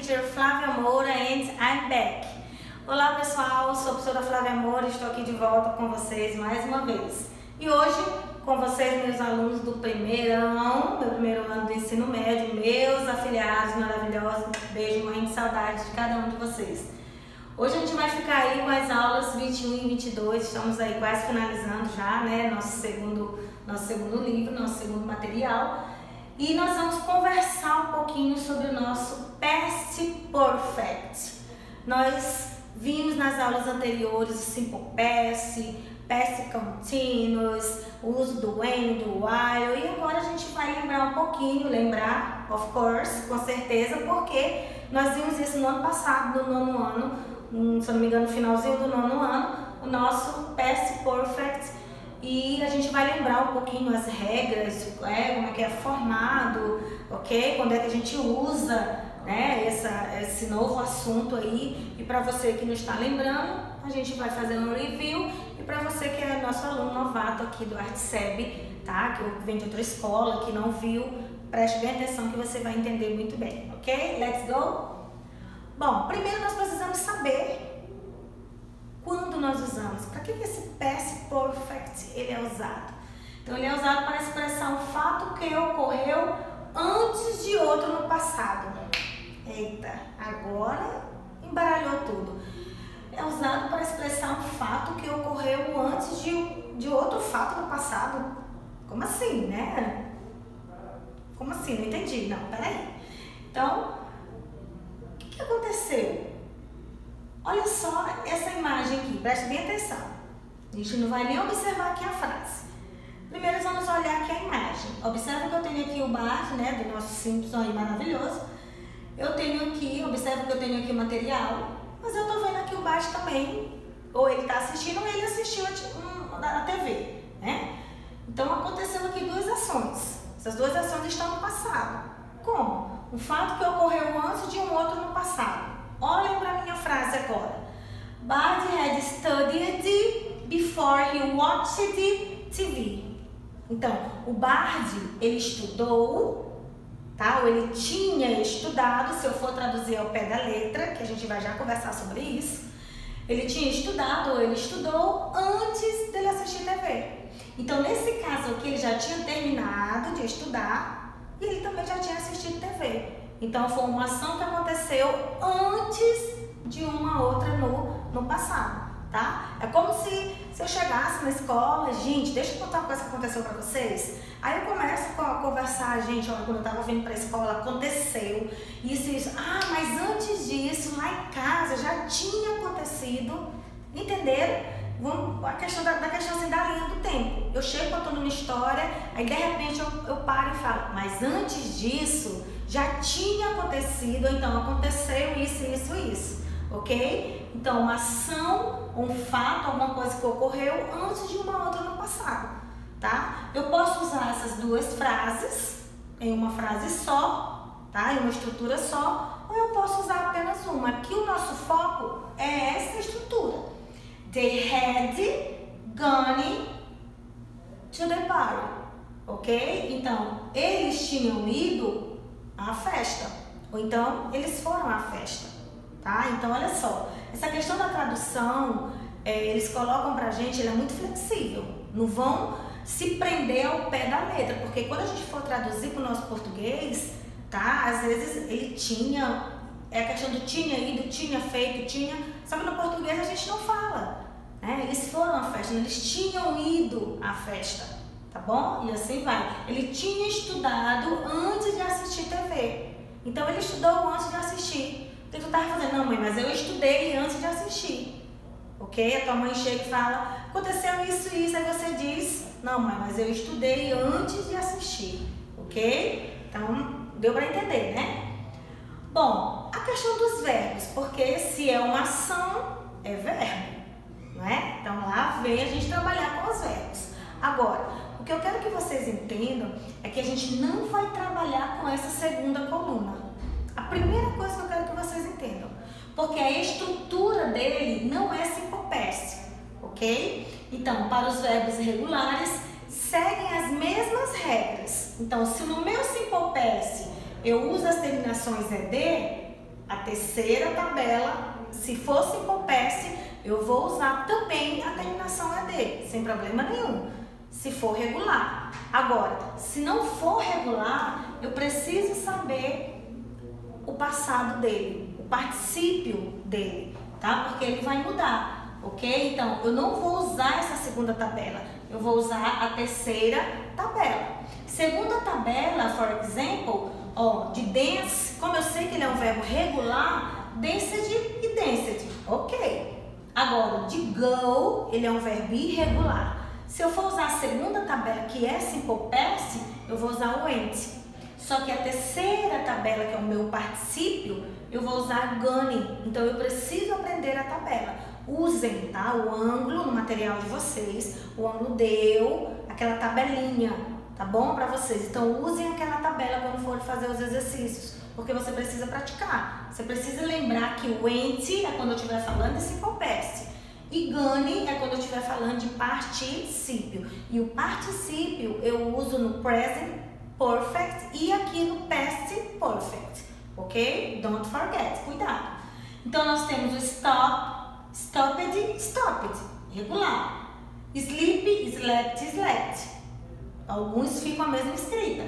teacher Flávia Moura and I'm back. Olá pessoal, sou a professora Flávia Moura e estou aqui de volta com vocês mais uma vez. E hoje, com vocês, meus alunos do primeiro ano do ensino médio, meus afiliados maravilhosos, beijo, mãe, saudade de cada um de vocês. Hoje a gente vai ficar aí com as aulas 21 e 22, estamos aí quase finalizando já, né, nosso segundo livro, nosso segundo material. E nós vamos conversar um pouquinho sobre o nosso Past Perfect. Nós vimos nas aulas anteriores o Simple Past, Past Continuous, o uso do when, do while, e agora a gente vai lembrar um pouquinho, of course, com certeza, porque nós vimos isso no ano passado, no nono ano, se eu não me engano, no finalzinho do nono ano, o nosso Past Perfect. E a gente vai lembrar um pouquinho as regras, como é que é formado, ok? Quando é que a gente usa, né, esse novo assunto aí. E para você que não está lembrando, a gente vai fazer um review. E para você que é nosso aluno novato aqui do ArtSeb, tá? Que vem de outra escola, que não viu, preste bem atenção que você vai entender muito bem, ok? Let's go? Bom, primeiro nós precisamos saber quando nós usamos. Para que esse Past Perfect ele é usado? Então ele é usado para expressar um fato que ocorreu antes de outro no passado. Eita, agora embaralhou tudo. É usado para expressar um fato que ocorreu antes de outro fato no passado. Como assim, né? Como assim? Não entendi. Não, peraí. Então, o que aconteceu? Olha só essa imagem aqui, preste bem atenção. A gente não vai nem observar aqui a frase. Primeiro vamos olhar aqui a imagem. Observa que eu tenho aqui o Bart, né, do nosso Simpson aí maravilhoso. Observa que eu tenho aqui o material, mas eu tô vendo aqui o Bart também. Ou ele tá assistindo ou ele assistiu na TV, né? Então aconteceu aqui duas ações. Essas duas ações estão no passado. Como? Um fato que ocorreu antes de um outro no passado. Olhem para a minha frase agora. Bart had studied before he watched TV. Então, o Bart, ele estudou, tá? Ou ele tinha estudado, se eu for traduzir ao pé da letra, que a gente vai já conversar sobre isso. Ele tinha estudado ou ele estudou antes dele assistir TV. Então, nesse caso aqui, ele já tinha terminado de estudar e ele também já tinha assistido TV. Então, foi uma ação que aconteceu antes de uma outra no passado, tá? É como se eu chegasse na escola, gente, deixa eu contar uma coisa que aconteceu pra vocês. Aí eu começo a conversar, gente, olha, quando eu tava vindo pra escola, aconteceu isso e isso. Ah, mas antes disso, lá em casa, já tinha acontecido, entenderam? A questão da questão assim, da linha do tempo. Eu chego contando uma história, aí de repente eu paro e falo, mas antes disso já tinha acontecido, então aconteceu isso, ok? Então uma ação, um fato, alguma coisa que ocorreu antes de uma outra no passado, tá? Eu posso usar essas duas frases em uma frase só, tá? Em uma estrutura só, ou eu posso usar apenas uma. Aqui o nosso foco é essa estrutura. They had gone to the party, ok? Então, eles tinham ido à festa, ou então, eles foram à festa, tá? Então, olha só, essa questão da tradução, eles colocam pra gente, ela é muito flexível, não vão se prender ao pé da letra, porque quando a gente for traduzir pro nosso português, tá? Às vezes, ele tinha, a questão do tinha ido, tinha feito, tinha, só que no português a gente não fala. Eles foram à festa, eles tinham ido à festa, tá bom? E assim vai. Ele tinha estudado antes de assistir TV. Então ele estudou antes de assistir. O que tu estava fazendo? Não, mãe, mas eu estudei antes de assistir. Ok? A tua mãe chega e fala, aconteceu isso, aí você diz, não, mãe, mas eu estudei antes de assistir. Ok? Então, deu para entender, né? Bom, a questão dos verbos, porque se é uma ação, é verbo. Não é? Então lá vem a gente trabalhar com os verbos. Agora, o que eu quero que vocês entendam é que a gente não vai trabalhar com essa segunda coluna. A primeira coisa que eu quero que vocês entendam, porque a estrutura dele não é simple past, ok? Então, para os verbos irregulares, seguem as mesmas regras. Então, se no meu simple past eu uso as terminações ED, a terceira tabela, se for simple past, eu vou usar também a terminação ED, sem problema nenhum, se for regular. Agora, se não for regular, eu preciso saber o passado dele, o particípio dele, tá? Porque ele vai mudar, ok? Então, eu não vou usar essa segunda tabela, eu vou usar a terceira tabela. Segunda tabela, for example, ó, de dance, como eu sei que ele é um verbo regular, danced e danced, ok. Agora, de go, ele é um verbo irregular. Se eu for usar a segunda tabela, que é simple past, eu vou usar o went. Só que a terceira tabela, que é o meu particípio, eu vou usar gone. Então, eu preciso aprender a tabela. Usem, tá? O ângulo no material de vocês, o ângulo deu, aquela tabelinha, tá bom? Para vocês. Então, usem aquela tabela quando for fazer os exercícios, porque você precisa praticar. Você precisa lembrar que o went é quando eu estiver falando de simple past. E gone é quando eu estiver falando de particípio. E o particípio eu uso no present perfect e aqui no past perfect, ok? Don't forget, cuidado. Então, nós temos o stop, stopped, stopped, regular. Sleep, slept, slept. Alguns ficam a mesma escrita.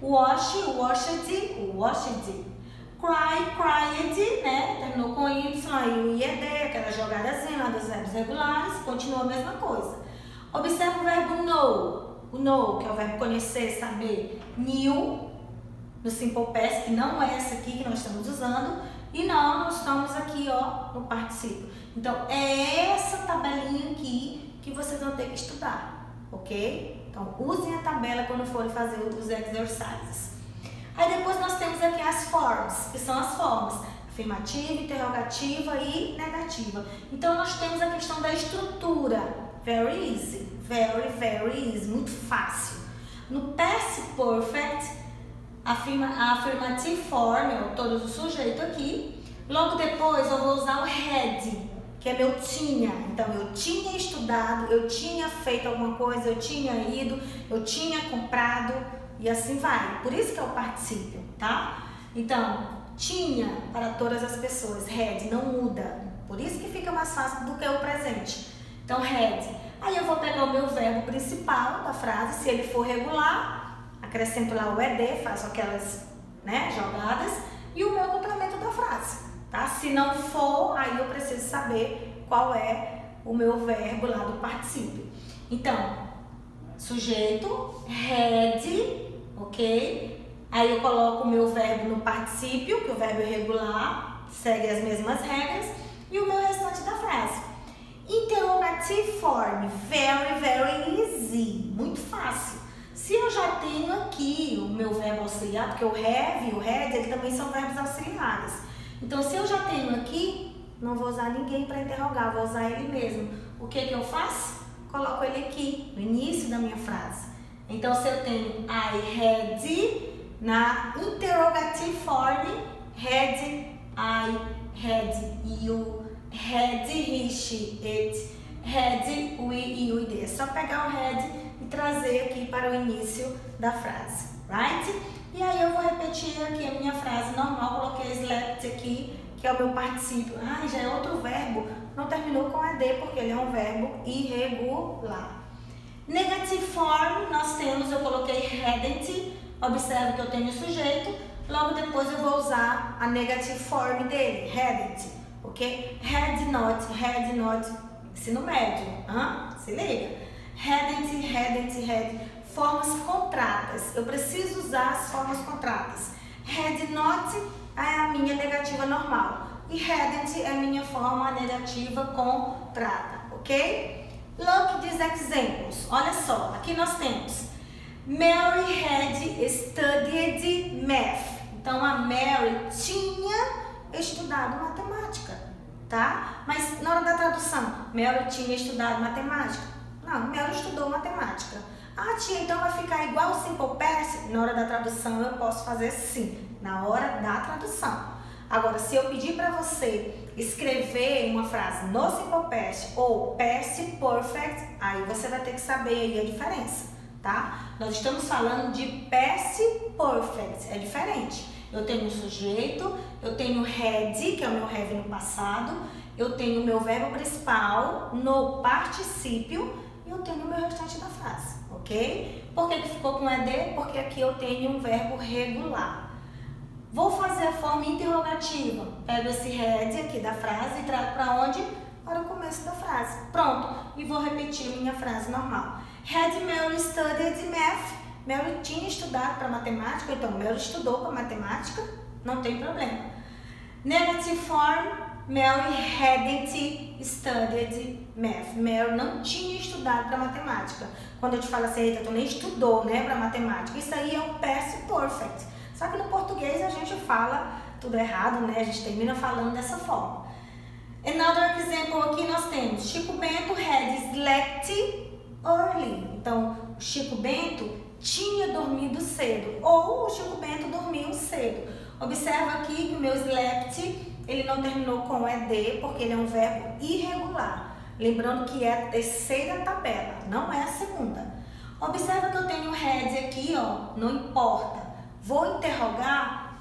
Wash, washed, washed. Cry, cried, né? Terminou com Y e o IED, aquela jogadazinha lá dos verbos regulares, continua a mesma coisa. Observe o verbo know. O know, que é o verbo conhecer, saber. Knew, no simple past, que não é essa aqui que nós estamos usando. E não, nós estamos aqui, ó, no particípio. Então, é essa tabelinha aqui que vocês vão ter que estudar, ok? Então, usem a tabela quando forem fazer os exercícios. Aí depois nós temos aqui as forms, que são as formas afirmativa, interrogativa e negativa. Então, nós temos a questão da estrutura. Very easy, very, very easy, muito fácil. No past perfect, a affirmative form, todos os sujeitos aqui. Logo depois eu vou usar o had, que é meu tinha. Então, eu tinha estudado, eu tinha feito alguma coisa, eu tinha ido, eu tinha comprado e assim vai. Por isso que é o particípio, tá? Então, tinha para todas as pessoas, had, não muda. Por isso que fica mais fácil do que o presente. Então, had. Aí eu vou pegar o meu verbo principal da frase, se ele for regular, acrescento lá o ED, faço aquelas, né, jogadas, e o meu complemento da frase, tá? Se não for, aí eu preciso saber qual é o meu verbo lá do particípio. Então, sujeito, had, ok? Aí eu coloco o meu verbo no particípio, que o verbo é irregular, segue as mesmas regras, e o meu restante da frase. Interrogative form, very, very easy, muito fácil. Se eu já tenho aqui o meu verbo auxiliar, porque o have e o had, eles também são verbos auxiliares. Então, se eu já tenho aqui, não vou usar ninguém para interrogar, vou usar ele mesmo. O que eu faço? Coloco ele aqui, no início da minha frase. Então, se eu tenho I had, na interrogative form, had, I, had, you, had, he, she, it, had, we, you e they. É só pegar o had e trazer aqui para o início da frase, right? E aí eu vou repetir aqui a minha frase normal, coloquei slept aqui, que é o meu particípio. Ah, já é outro verbo, não terminou com ED porque ele é um verbo irregular. Negative form, nós temos, eu coloquei hadn't, observe que eu tenho o sujeito, logo depois eu vou usar a negative form dele, hadn't, ok? Had not, ensino médio, se liga. Hadn't, had, formas contratas, eu preciso usar as formas contratas. Had not é a minha negativa normal e hadn't é a minha forma negativa contrata, ok? Look these examples. Olha só, aqui nós temos Mary had studied math. Então, a Mary tinha estudado matemática, tá? Mas na hora da tradução, Mary tinha estudado matemática? Não, Mary estudou matemática. Ah, tia, então vai ficar igual o simple past? Na hora da tradução eu posso fazer sim, na hora da tradução. Agora, se eu pedir para você escrever uma frase no simple past ou past perfect, aí você vai ter que saber aí a diferença, tá? Nós estamos falando de past perfect, é diferente. Eu tenho o sujeito, eu tenho o had, que é o meu have no passado, eu tenho o meu verbo principal no particípio e eu tenho o meu restante da frase, ok? Por que ficou com ed? Porque aqui eu tenho um verbo regular. Vou fazer a forma interrogativa. Pego esse had aqui da frase e trago para onde? Para o começo da frase. Pronto. E vou repetir minha frase normal. Had Mary studied math? Mary tinha estudado para matemática, então Mary estudou para matemática, não tem problema. Negative form, Mary hadn't studied math. Mary não tinha estudado para matemática. Quando eu te falo assim, eita, tu nem estudou, né, para matemática, isso aí é um past perfect. Só que no português a gente fala tudo errado, né? A gente termina falando dessa forma. Another example aqui nós temos Chico Bento had slept early. Então, o Chico Bento tinha dormido cedo ou o Chico Bento dormiu cedo. Observa aqui que o meu slept, ele não terminou com ed porque ele é um verbo irregular. Lembrando que é a terceira tabela, não é a segunda. Observa que eu tenho o had aqui, ó, não importa. Vou interrogar,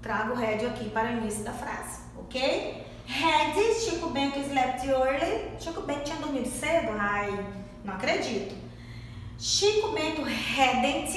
trago o had aqui para o início da frase, ok? Had Chico Bento slept early? Chico Bento tinha dormido cedo? Ai, não acredito. Chico Bento hadn't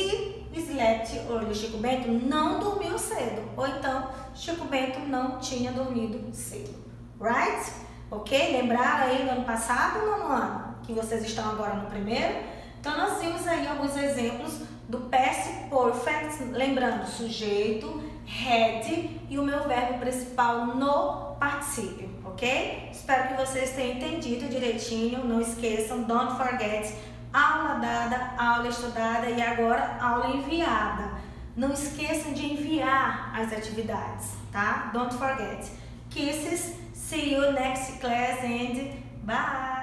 slept early. Chico Bento não dormiu cedo. Ou então, Chico Bento não tinha dormido cedo. Right? Ok? Lembraram aí do ano passado ou no ano? Que vocês estão agora no primeiro? Então, nós vimos aí alguns exemplos do past perfect, lembrando sujeito, had e o meu verbo principal no particípio, ok? Espero que vocês tenham entendido direitinho. Não esqueçam, don't forget, aula dada, aula estudada e agora aula enviada. Não esqueçam de enviar as atividades, tá? Don't forget. Kisses, see you next class and bye!